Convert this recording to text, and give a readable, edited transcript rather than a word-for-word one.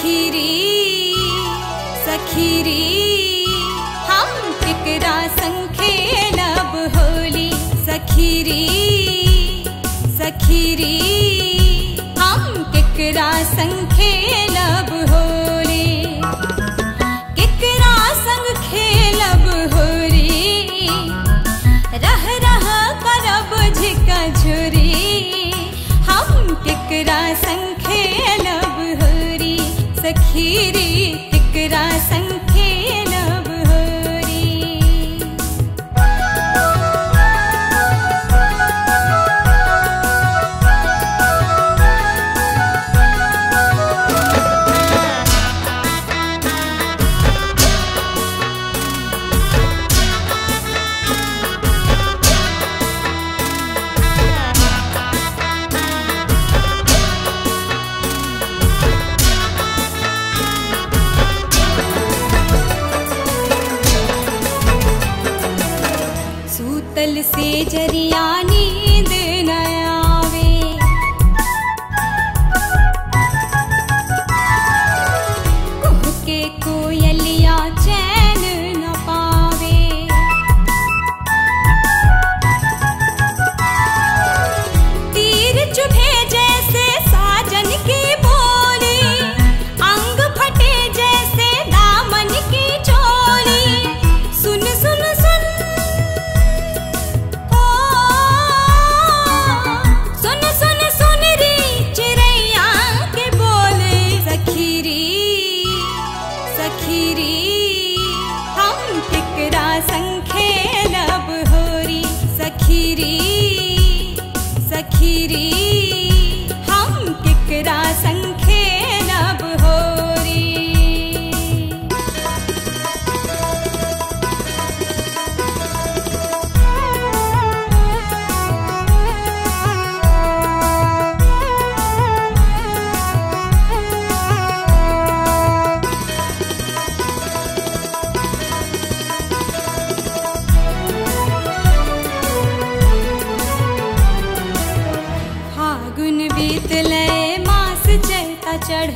सखीरी सखीरी हम केकरा संग खेलब होली। सखीरी सखीरी हम केकरा संग खेलब होली। केकरा संग खेलब होली, रह रह करब झिका झुरी। हम केकरा संग खेलब होली। सखीरी केकरा संग खेलब होली। सूतल से जरिया नींद न आवे, कुह के कोयलिया चैन न पावे। तीर चुभे जैसे साजन की बोली, अंग फटे जैसे दामन की चोली। सुन सुन सुन सुन सुन सुन री चिड़ैया के बोले। सखीरी सखीरी हम केकरा संग खेलब होरी। सखीरी सखीरी हम केकरा संग खेलब होरी। फागुन बीतले मास चढ़ता चढ़